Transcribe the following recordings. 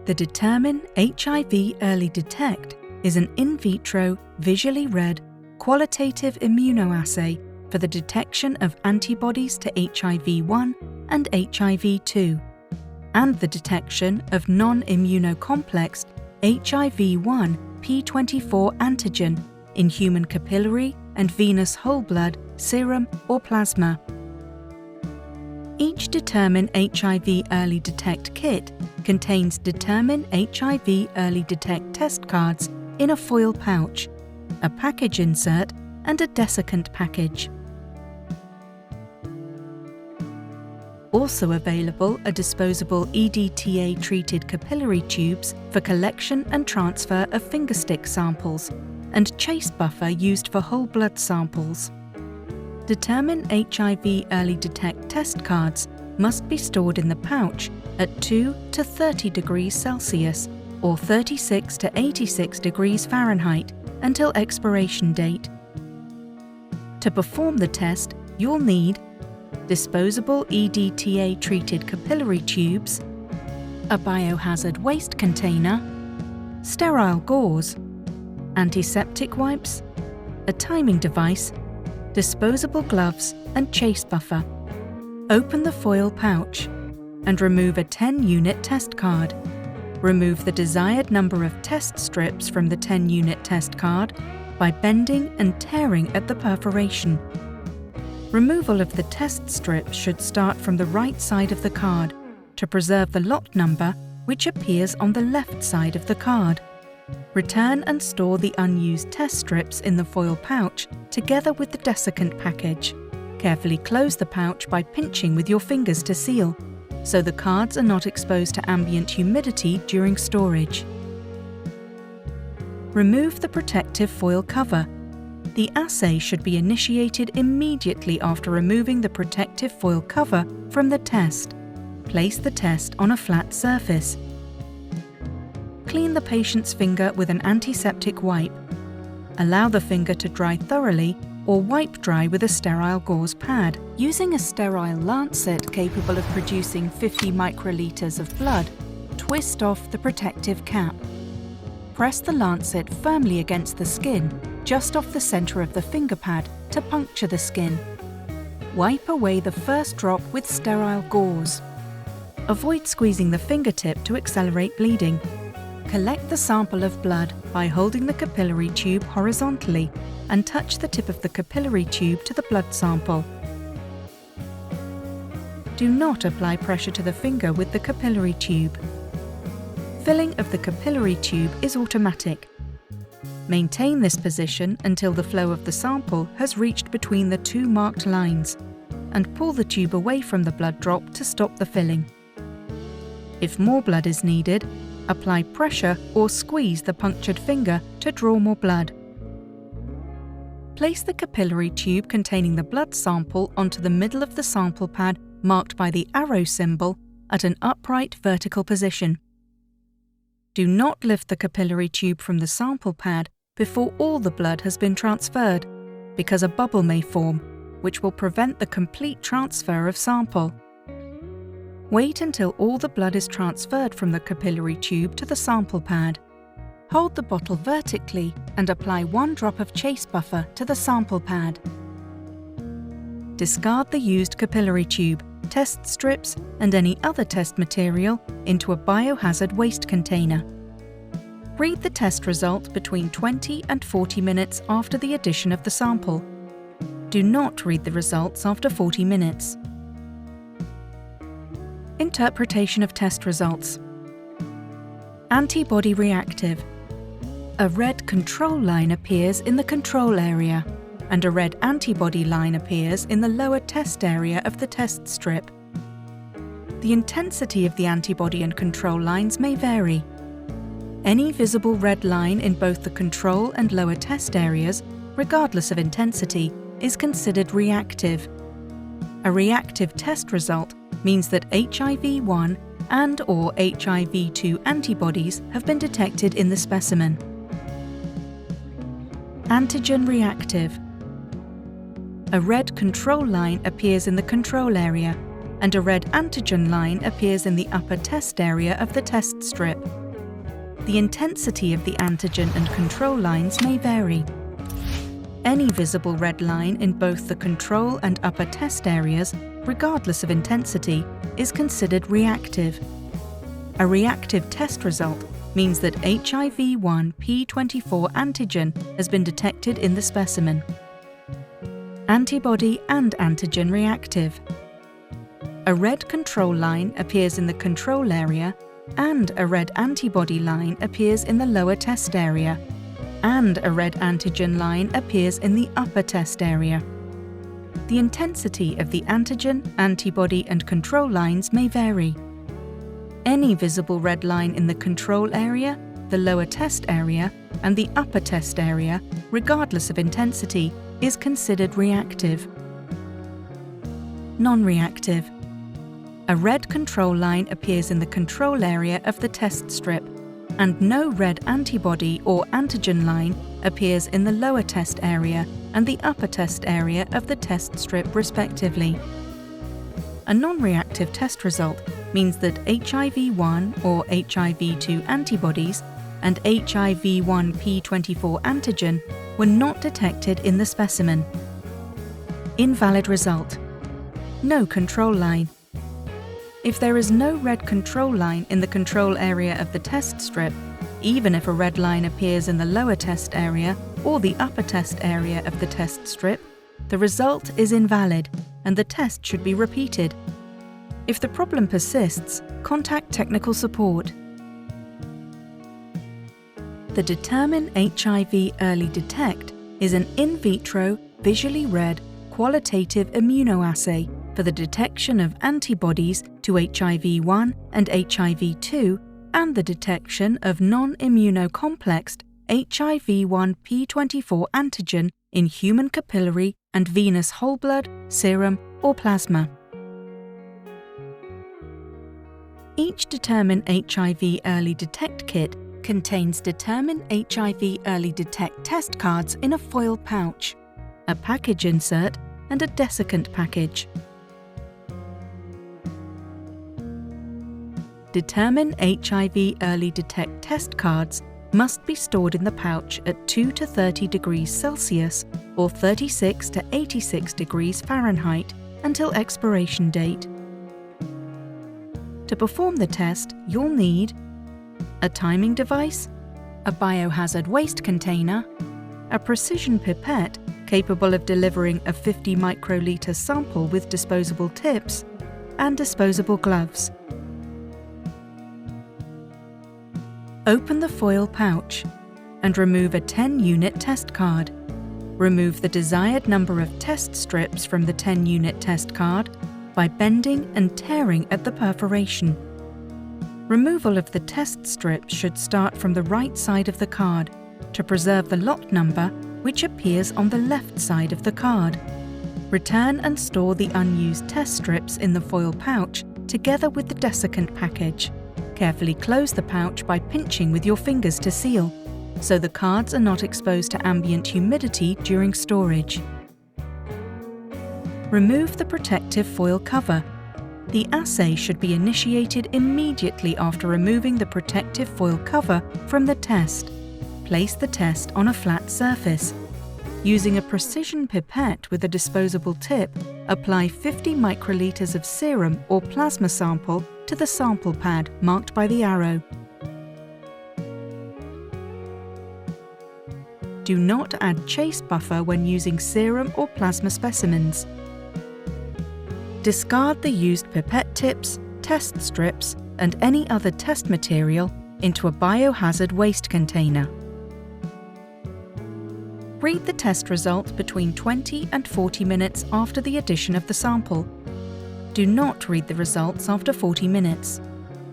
The Determine HIV Early Detect is an in vitro, visually read, qualitative immunoassay for the detection of antibodies to HIV-1 and HIV-2, and the detection of non-immunocomplexed HIV-1 P24 antigen in human capillary and venous whole blood, serum or plasma. Each Determine HIV Early Detect kit contains Determine HIV Early Detect test cards in a foil pouch, a package insert and a desiccant package. Also available are disposable EDTA-treated capillary tubes for collection and transfer of fingerstick samples and chase buffer used for whole blood samples. Determine HIV Early Detect test cards must be stored in the pouch at 2 to 30 degrees Celsius or 36 to 86 degrees Fahrenheit until expiration date. To perform the test, you'll need disposable EDTA-treated capillary tubes, a biohazard waste container, sterile gauze, antiseptic wipes, a timing device, disposable gloves and chase buffer. Open the foil pouch and remove a 10-unit test card. Remove the desired number of test strips from the 10-unit test card by bending and tearing at the perforation. Removal of the test strips should start from the right side of the card to preserve the lot number, which appears on the left side of the card. Return and store the unused test strips in the foil pouch together with the desiccant package. Carefully close the pouch by pinching with your fingers to seal, so the cards are not exposed to ambient humidity during storage. Remove the protective foil cover. The assay should be initiated immediately after removing the protective foil cover from the test. Place the test on a flat surface. Clean the patient's finger with an antiseptic wipe. Allow the finger to dry thoroughly or wipe dry with a sterile gauze pad. Using a sterile lancet capable of producing 50 microliters of blood, twist off the protective cap. Press the lancet firmly against the skin, just off the center of the finger pad to puncture the skin. Wipe away the first drop with sterile gauze. Avoid squeezing the fingertip to accelerate bleeding. Collect the sample of blood by holding the capillary tube horizontally and touch the tip of the capillary tube to the blood sample. Do not apply pressure to the finger with the capillary tube. Filling of the capillary tube is automatic. Maintain this position until the flow of the sample has reached between the two marked lines, and pull the tube away from the blood drop to stop the filling. If more blood is needed, apply pressure or squeeze the punctured finger to draw more blood. Place the capillary tube containing the blood sample onto the middle of the sample pad marked by the arrow symbol at an upright vertical position. Do not lift the capillary tube from the sample pad before all the blood has been transferred, because a bubble may form, which will prevent the complete transfer of sample. Wait until all the blood is transferred from the capillary tube to the sample pad. Hold the bottle vertically and apply 1 drop of chase buffer to the sample pad. Discard the used capillary tube, test strips, and any other test material into a biohazard waste container. Read the test result between 20 and 40 minutes after the addition of the sample. Do not read the results after 40 minutes. Interpretation of test results. Antibody reactive. A red control line appears in the control area, and a red antibody line appears in the lower test area of the test strip. The intensity of the antibody and control lines may vary. Any visible red line in both the control and lower test areas, regardless of intensity, is considered reactive. A reactive test result means that HIV-1 and/or HIV-2 antibodies have been detected in the specimen. Antigen reactive. A red control line appears in the control area, and a red antigen line appears in the upper test area of the test strip. The intensity of the antigen and control lines may vary. Any visible red line in both the control and upper test areas, regardless of intensity, is considered reactive. A reactive test result means that HIV-1p24 antigen has been detected in the specimen. Antibody and antigen reactive. A red control line appears in the control area, and a red antibody line appears in the lower test area, and a red antigen line appears in the upper test area. The intensity of the antigen, antibody, and control lines may vary. Any visible red line in the control area, the lower test area, and the upper test area, regardless of intensity, is considered reactive. Non-reactive. A red control line appears in the control area of the test strip, and no red antibody or antigen line appears in the lower test area and the upper test area of the test strip respectively. A non-reactive test result means that HIV-1 or HIV-2 antibodies and HIV-1p24 antigen were not detected in the specimen. Invalid result. No control line. If there is no red control line in the control area of the test strip, even if a red line appears in the lower test area or the upper test area of the test strip, the result is invalid and the test should be repeated. If the problem persists, contact technical support. The Determine HIV Early Detect is an in vitro, visually read, qualitative immunoassay for the detection of antibodies to HIV-1 and HIV-2 and the detection of non-immunocomplexed HIV-1p24 antigen in human capillary and venous whole blood, serum, or plasma. Each Determine HIV Early Detect kit contains Determine HIV Early Detect test cards in a foil pouch, a package insert, and a desiccant package. Determine HIV Early Detect test cards must be stored in the pouch at 2 to 30 degrees Celsius or 36 to 86 degrees Fahrenheit until expiration date. To perform the test, you'll need a timing device, a biohazard waste container, a precision pipette capable of delivering a 50 microliter sample with disposable tips, and disposable gloves. Open the foil pouch and remove a 10-unit test card. Remove the desired number of test strips from the 10-unit test card by bending and tearing at the perforation. Removal of the test strips should start from the right side of the card to preserve the lot number which appears on the left side of the card. Return and store the unused test strips in the foil pouch together with the desiccant package. Carefully close the pouch by pinching with your fingers to seal, so the cards are not exposed to ambient humidity during storage. Remove the protective foil cover. The assay should be initiated immediately after removing the protective foil cover from the test. Place the test on a flat surface. Using a precision pipette with a disposable tip, apply 50 microliters of serum or plasma sample to the sample pad marked by the arrow. Do not add chase buffer when using serum or plasma specimens. Discard the used pipette tips, test strips, and any other test material into a biohazard waste container. Read the test result between 20 and 40 minutes after the addition of the sample. Do not read the results after 40 minutes.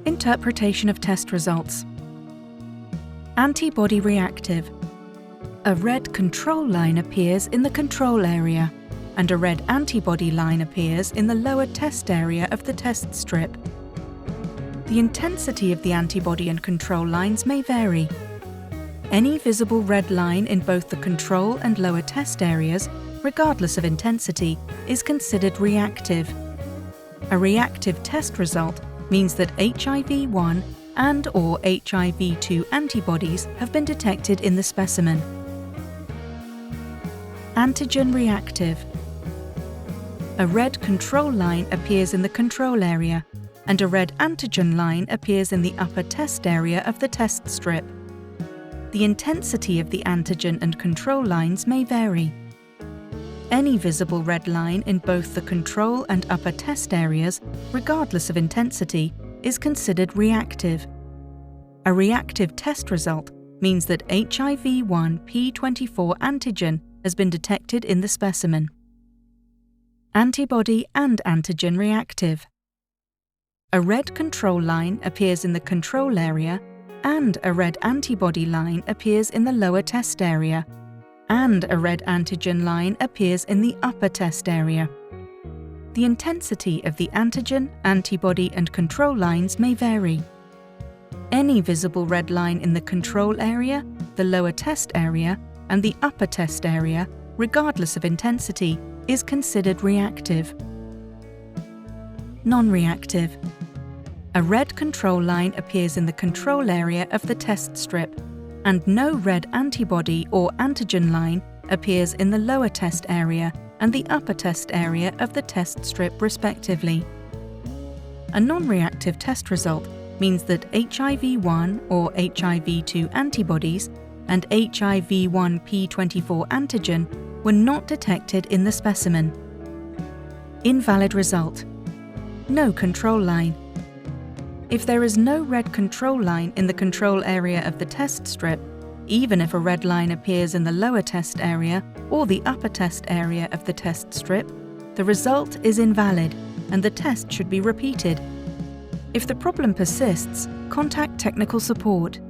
Interpretation of test results. Antibody reactive. A red control line appears in the control area, and a red antibody line appears in the lower test area of the test strip. The intensity of the antibody and control lines may vary. Any visible red line in both the control and lower test areas, regardless of intensity, is considered reactive. A reactive test result means that HIV-1 and/or HIV-2 antibodies have been detected in the specimen. Antigen reactive. A red control line appears in the control area, and a red antigen line appears in the upper test area of the test strip. The intensity of the antigen and control lines may vary. Any visible red line in both the control and upper test areas, regardless of intensity, is considered reactive. A reactive test result means that HIV-1 p24 antigen has been detected in the specimen. Antibody and antigen reactive. A red control line appears in the control area, and a red antibody line appears in the lower test area, and a red antigen line appears in the upper test area. The intensity of the antigen, antibody, and control lines may vary. Any visible red line in the control area, the lower test area, and the upper test area, regardless of intensity, is considered reactive. Non-reactive. A red control line appears in the control area of the test strip, and no red antibody or antigen line appears in the lower test area and the upper test area of the test strip respectively. A non-reactive test result means that HIV-1 or HIV-2 antibodies and HIV-1 p24 antigen were not detected in the specimen. Invalid result. No control line. If there is no red control line in the control area of the test strip, even if a red line appears in the lower test area or the upper test area of the test strip, the result is invalid and the test should be repeated. If the problem persists, contact technical support.